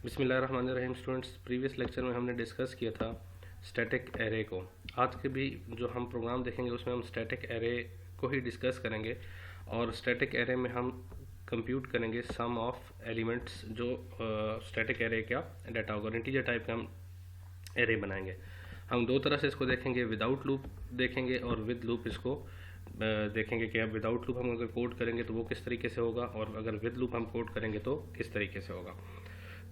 बिस्मिल्लाहिर्रहमानिर्रहीम। Students, previous lecture में हमने डिस्कस किया था स्टैटिक एरे को। आज के भी जो हम प्रोग्राम देखेंगे उसमें हम स्टैटिक एरे को ही डिस्कस करेंगे और स्टैटिक एरे में हम कंप्यूट करेंगे सम ऑफ एलिमेंट्स। जो स्टैटिक एरे का डाटा होगा, इंटीजर टाइप का हम एरे बनाएंगे। हम दो तरह से इसको देखेंगे, विदाउट लूप देखेंगे और विद लूप इसको देखेंगे कि अब विदाउट लूप हम अगर कोड करेंगे तो वो किस तरीके से होगा और अगर विद लूप हम कोड करेंगे तो किस तरीके से होगा।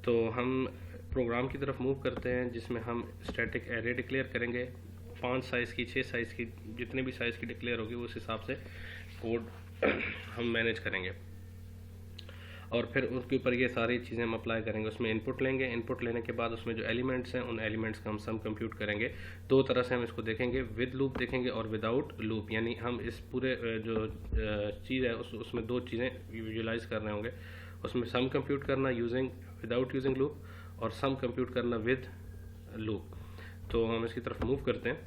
तो हम प्रोग्राम की तरफ मूव करते हैं जिसमें हम स्टैटिक एरे डिक्लेयर करेंगे। 5 साइज़ की, 6 साइज़ की, जितने भी साइज़ की डिक्लेयर होगी उस हिसाब से कोड हम मैनेज करेंगे और फिर उसके ऊपर ये सारी चीज़ें हम अप्लाई करेंगे। उसमें इनपुट लेंगे, इनपुट लेने के बाद उसमें जो एलिमेंट्स हैं उन एलिमेंट्स का हम सम कंप्यूट करेंगे। दो तरह से हम इसको देखेंगे, विद लूप देखेंगे और विदाउट लूप। यानी हम इस पूरे जो चीज़ है उसमें दो चीज़ें विजुलाइज कर रहे होंगे। उसमें सम कंप्यूट करना यूजिंग विदाउट यूजिंग लूप और सम कंप्यूट करना विद लूप। तो हम इसकी तरफ मूव करते हैं।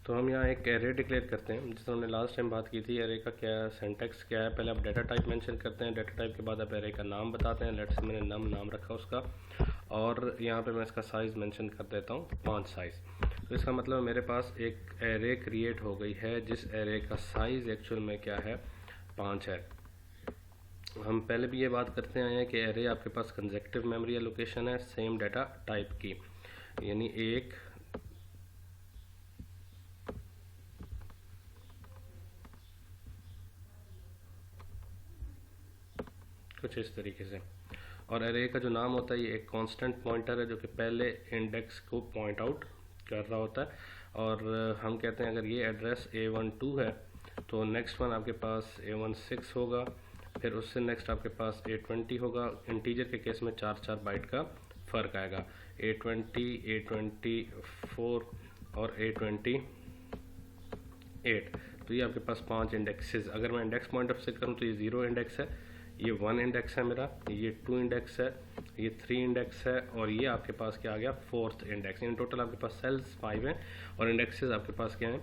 तो हम यहाँ एक एरे डिक्लेयर करते हैं जिसमें हमने लास्ट टाइम बात की थी। एरे का क्या सिंटैक्स क्या है, पहले आप डाटा टाइप मेंशन करते हैं, डाटा टाइप के बाद आप एरे का नाम बताते हैं। लेट्स से मैंने नाम रखा उसका और यहाँ पे मैं इसका साइज़ मेंशन कर देता हूँ 5 साइज़। तो इसका मतलब मेरे पास एक एरे क्रिएट हो गई है जिस एरे का साइज़ एक्चुअल में क्या है, 5 है। हम पहले भी ये बात करते आए हैं कि एरे आपके पास कंसेक्टिव मेमोरी एलोकेशन है सेम डाटा टाइप की, यानी एक कुछ इस तरीके से। और एरे का जो नाम होता है ये एक कांस्टेंट पॉइंटर है जो कि पहले इंडेक्स को पॉइंट आउट कर रहा होता है। और हम कहते हैं अगर ये एड्रेस A12 है तो नेक्स्ट वन आपके पास A16 होगा, फिर उससे नेक्स्ट आपके पास A20 होगा। इंटीजर के केस में 4-4 बाइट का फ़र्क आएगा, A20, A24 और A28। तो ये आपके पास 5 इंडेक्सेस। अगर मैं इंडेक्स पॉइंट ऑफ से करूँ तो ये 0 इंडेक्स है, ये 1 इंडेक्स है मेरा, ये 2 इंडेक्स है, ये 3 इंडेक्स है और ये आपके पास क्या आ गया, 4th इंडेक्स। इन टोटल आपके पास सेल्स 5 हैं और इंडेक्सेस आपके पास क्या हैं,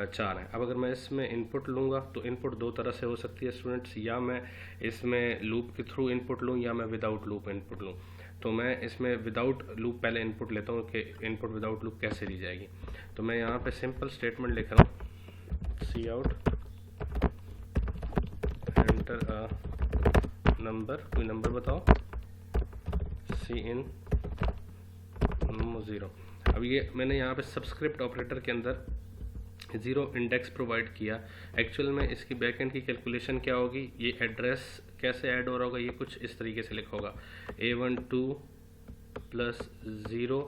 4 हैं। अब अगर मैं इसमें इनपुट लूँगा तो इनपुट दो तरह से हो सकती है स्टूडेंट्स, या मैं इसमें लूप के थ्रू इनपुट लूँ या मैं विदाउट लूप इनपुट लूँ। तो मैं इसमें विदाउट लूप पहले इनपुट लेता हूँ कि इनपुट विदाउट लूप कैसे ली जाएगी। तो मैं यहाँ पे सिंपल स्टेटमेंट लिख रहा हूँ, सी आउट एंटर नंबर, कोई नंबर बताओ, सी इन 0। अब ये मैंने यहाँ पे सबस्क्रिप्ट ऑपरेटर के अंदर 0 इंडेक्स प्रोवाइड किया। एक्चुअल में इसकी बैकएंड की कैलकुलेशन क्या होगी, ये एड्रेस कैसे ऐड हो रहा होगा, ये कुछ इस तरीके से लिखा होगा, A12 प्लस 0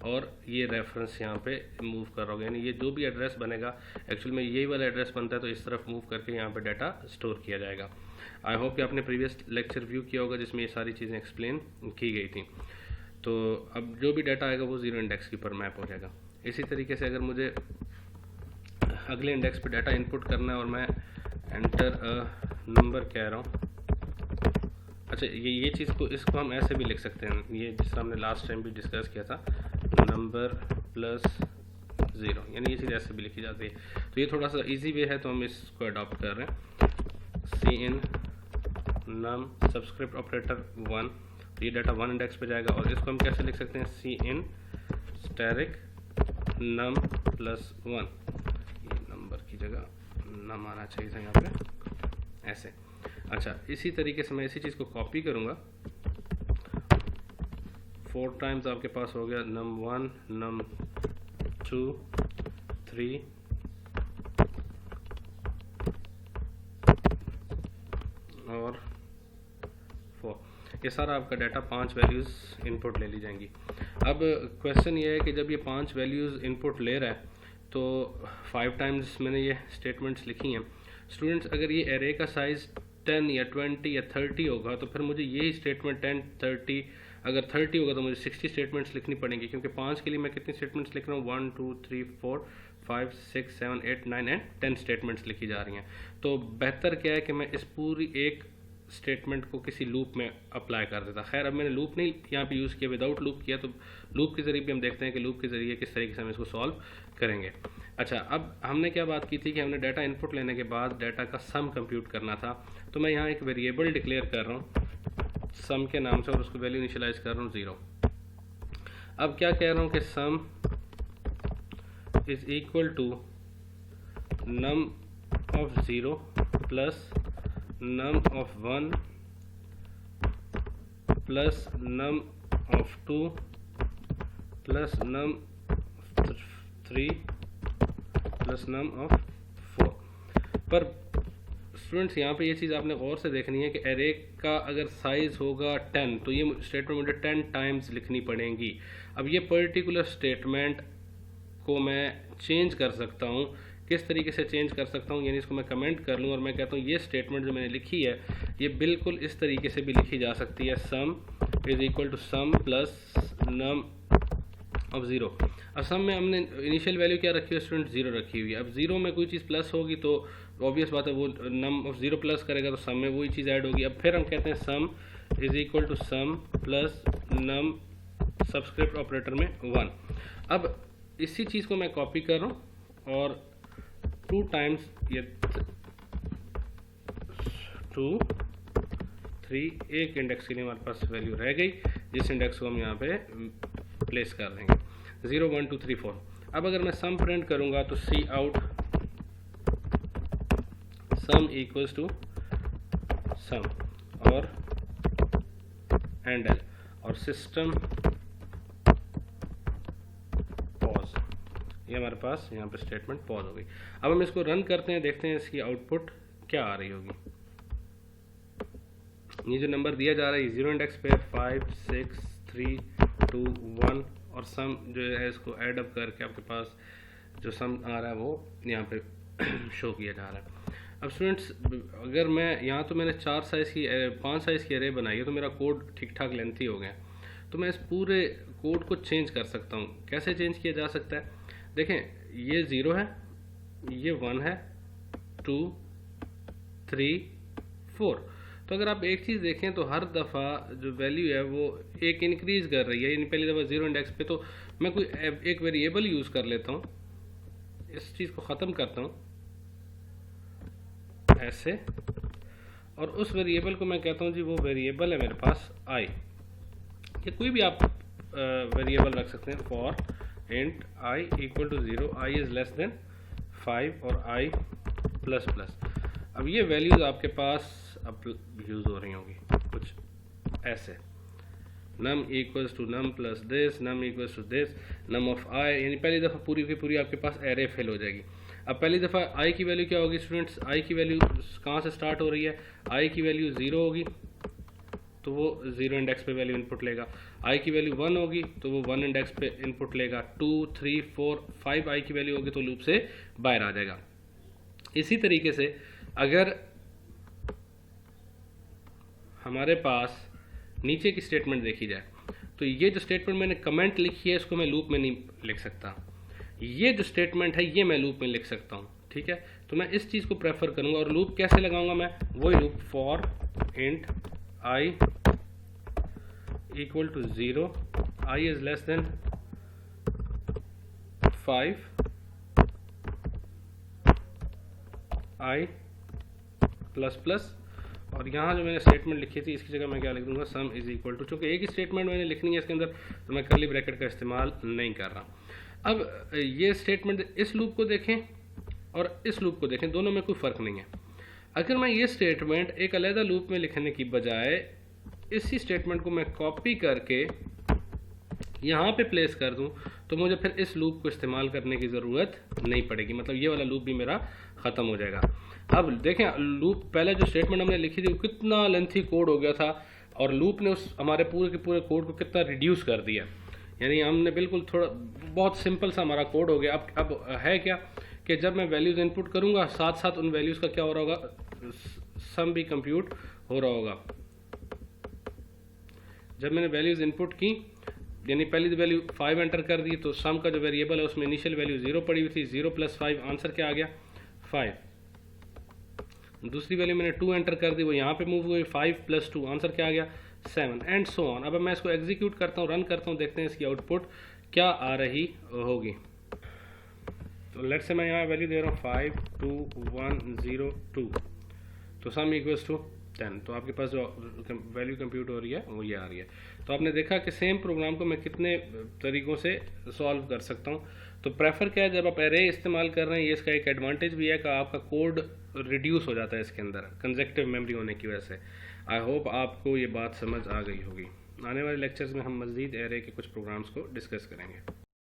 और ये रेफरेंस यहाँ पे मूव कर रहा होगा। यानी ये जो भी एड्रेस बनेगा एक्चुअल में यही वाला एड्रेस बनता है, तो इस तरफ मूव करके यहाँ पे डाटा स्टोर किया जाएगा। आई होप कि आपने प्रीवियस लेक्चर व्यू किया होगा जिसमें ये सारी चीज़ें एक्सप्लेन की गई थी। तो अब जो भी डाटा आएगा वो 0 इंडेक्स के ऊपर मैप हो जाएगा। इसी तरीके से अगर मुझे अगले इंडेक्स पे डाटा इनपुट करना है और मैं एंटर नंबर कह रहा हूँ, अच्छा ये चीज़ को इसको हम ऐसे भी लिख सकते हैं, ये जिस हमने लास्ट टाइम भी डिस्कस किया था, नंबर प्लस 0, यानी ये चीज़ ऐसे भी लिखी जाती है। तो ये थोड़ा सा इजी वे है तो हम इसको अडॉप्ट कर रहे हैं। सी इन नम सबस्क्रिप्ट ऑपरेटर 1, तो ये डाटा 1 इंडेक्स पे जाएगा। और इसको हम कैसे लिख सकते हैं, सी इन स्टैटिक नम प्लस 1, ये नंबर की जगह नम आना चाहिए था यहाँ पे, ऐसे। अच्छा, इसी तरीके से मैं इसी चीज़ को कॉपी करूँगा, 4 टाइम्स आपके पास हो गया num 1, num 2, 3 और 4। ये सारा आपका डाटा 5 वैल्यूज़ इनपुट ले ली जाएंगी। अब क्वेश्चन ये है कि जब ये 5 वैल्यूज़ इनपुट ले रहा है तो 5 टाइम्स मैंने ये स्टेटमेंट्स लिखी हैं। स्टूडेंट्स, अगर ये एरे का साइज़ 10 या 20 या 30 होगा तो फिर मुझे यही स्टेटमेंट 10, 30, अगर 30 होगा तो मुझे 60 स्टेटमेंट्स लिखनी पड़ेंगी, क्योंकि 5 के लिए मैं कितनी स्टेटमेंट्स लिख रहा हूँ, 1 2 3 4 5 6 7 8 9 एंड 10 स्टेटमेंट्स लिखी जा रही हैं। तो बेहतर क्या है कि मैं इस पूरी एक स्टेटमेंट को किसी लूप में अप्लाई कर देता। खैर अब मैंने लूप नहीं यहाँ पे यूज़ किया, विदाउट लूप किया, तो लूप के ज़रिए भी हम देखते हैं कि लूप के ज़रिए किस तरीके से हम इसको सॉल्व करेंगे। अच्छा, अब हमने क्या बात की थी कि हमने डाटा इनपुट लेने के बाद डाटा का सम कंप्यूट करना था। तो मैं यहाँ एक वेरिएबल डिक्लेयर कर रहा हूँ सम के नाम से और उसको वैल्यू इनिशियलाइज कर रहा हूँ 0। अब क्या कह रहा हूँ कि sum is equal to num of 0 plus num of 1 plus num of 2 plus num 3 plus num of 4। पर स्टूडेंट्स यहाँ पे ये चीज़ आपने गौर से देखनी है कि एरे का अगर साइज़ होगा 10 तो ये स्टेटमेंट मुझे 10 टाइम्स लिखनी पड़ेगी। अब ये पर्टिकुलर स्टेटमेंट को मैं चेंज कर सकता हूँ। किस तरीके से चेंज कर सकता हूँ, यानी इसको मैं कमेंट कर लूँ और मैं कहता हूँ ये स्टेटमेंट जो मैंने लिखी है ये बिल्कुल इस तरीके से भी लिखी जा सकती है, sum is equal to sum plus num of 0। अब सम में हमने इनिशियल वैल्यू क्या रखी है स्टूडेंट, 0 रखी हुई है। अब 0 में कोई चीज़ प्लस होगी तो ऑब्वियस बात है वो नम ऑफ 0 प्लस करेगा तो सम में वही चीज़ ऐड होगी। अब फिर हम कहते हैं sum is equal to sum plus num subscript operator में 1। अब इसी चीज़ को मैं कॉपी कर रहा हूँ और 2 टाइम्स ये 2 3 एक इंडेक्स के लिए हमारे पास वैल्यू रह गई जिस इंडेक्स को हम यहाँ पे प्लेस कर देंगे 0 1 2 3 4। अब अगर मैं सम प्रिंट करूँगा तो सी out some equals to some और एंडल और सिस्टम पॉज, ये हमारे पास यहाँ पे स्टेटमेंट पॉज हो गई। अब हम इसको रन करते हैं, देखते हैं इसकी आउटपुट क्या आ रही होगी। ये जो नंबर दिया जा रहा है 0 इंडेक्स पे 5 6 3 2 1 और सम जो है इसको ऐड अप करके आपके पास जो सम आ रहा है वो यहाँ पे शो किया जा रहा है। अब स्टूडेंट्स अगर मैं यहाँ तो मैंने 5 साइज़ की एरे बनाई है तो मेरा कोड ठीक ठाक लेंथी हो गया, तो मैं इस पूरे कोड को चेंज कर सकता हूँ। कैसे चेंज किया जा सकता है, देखें ये 0 है, ये 1 है, 2 3 4। तो अगर आप एक चीज़ देखें तो हर दफ़ा जो वैल्यू है वो एक इंक्रीज़ कर रही है। यानी पहली दफ़ा 0 इंडेक्स पे तो मैं कोई एक वेरिएबल यूज़ कर लेता हूँ, इस चीज़ को ख़त्म करता हूँ ऐसे, और उस वेरिएबल को मैं कहता हूँ जी वो वेरिएबल है मेरे पास i। या कोई भी आप वेरिएबल रख सकते हैं, for int i equal to 0, i is less than 5 और i प्लस प्लस। अब ये वैल्यूज़ आपके पास अब यूज़ हो रही होंगी कुछ ऐसे, num equals to num plus this, num equals to this, num of i, यानी पहली दफ़ा पूरी की पूरी आपके पास एरे फिल हो जाएगी। अब पहली दफ़ा i की वैल्यू क्या होगी स्टूडेंट्स, i की वैल्यू कहाँ से स्टार्ट हो रही है, i की वैल्यू 0 होगी तो वो 0 इंडेक्स पे वैल्यू इनपुट लेगा, i की वैल्यू 1 होगी तो वो 1 इंडेक्स पे इनपुट लेगा, 2 3 4 5 i की वैल्यू होगी तो लूप से बाहर आ जाएगा। इसी तरीके से अगर हमारे पास नीचे की स्टेटमेंट देखी जाए तो ये जो स्टेटमेंट मैंने कमेंट लिखी है इसको मैं लूप में नहीं लिख सकता, ये जो स्टेटमेंट है ये मैं लूप में लिख सकता हूँ, ठीक है। तो मैं इस चीज़ को प्रेफर करूँगा और लूप कैसे लगाऊंगा मैं, वही loop for int i equal to 0, i is less than 5, i plus plus, और यहाँ जो मैंने स्टेटमेंट लिखी थी इसकी जगह मैं क्या लिख दूंगा, सम इज इक्वल टू, चूँकि एक ही स्टेटमेंट मैंने लिखनी है इसके अंदर तो मैं कर्ली ब्रैकेट का इस्तेमाल नहीं कर रहा। अब ये स्टेटमेंट इस लूप को देखें और इस लूप को देखें, दोनों में कोई फ़र्क नहीं है। अगर मैं ये स्टेटमेंट एक अलग लूप में लिखने की बजाय इसी स्टेटमेंट को मैं कॉपी करके यहाँ पे प्लेस कर दूँ तो मुझे फिर इस लूप को इस्तेमाल करने की ज़रूरत नहीं पड़ेगी, मतलब ये वाला लूप भी मेरा ख़त्म हो जाएगा। अब देखें लूप पहले जो स्टेटमेंट हमने लिखी थी वो कितना लेंथी कोड हो गया था और लूप ने उस हमारे पूरे के पूरे कोड को कितना रिड्यूस कर दिया, यानी हमने बिल्कुल थोड़ा बहुत सिंपल सा हमारा कोड हो गया। अब है क्या कि जब मैं वैल्यूज़ इनपुट करूँगा साथ साथ उन वैल्यूज़ का क्या हो रहा होगा, सम भी कंप्यूट हो रहा होगा। जब मैंने वैल्यूज़ इनपुट की यानी पहली वैल्यू 5 एंटर कर दी तो सम का जो वेरिएबल है उसमें इनिशियल वैल्यू 0 पड़ी हुई थी, 0 प्लस 5 आंसर क्या आ गया 5। दूसरी वैल्यू मैंने 2 एंटर कर दी, वो यहाँ पे मूव हुई, 5 प्लस 2 आंसर क्या आ गया 7 एंड सो ऑन। अब मैं इसको एग्जीक्यूट करता हूँ, रन करता हूँ, देखते हैं इसकी आउटपुट क्या आ रही होगी। तो लेट्स से मैं यहाँ वैल्यू दे रहा हूँ 5 2 1 0 2, तो सम इक्वल्स टू 10, तो आपके पास जो वैल्यू कंप्यूट हो रही है वो ये आ रही है। तो आपने देखा कि सेम प्रोग्राम को मैं कितने तरीक़ों से सॉल्व कर सकता हूँ। तो प्रेफर क्या है, जब आप एरे इस्तेमाल कर रहे हैं, ये इसका एक एडवांटेज भी है कि आपका कोड रिड्यूस हो जाता है इसके अंदर कंजेक्टिव मेमोरी होने की वजह से। आई होप आपको ये बात समझ आ गई होगी। आने वाले लेक्चर्स में हम मज़ीद एरे के कुछ प्रोग्राम्स को डिस्कस करेंगे।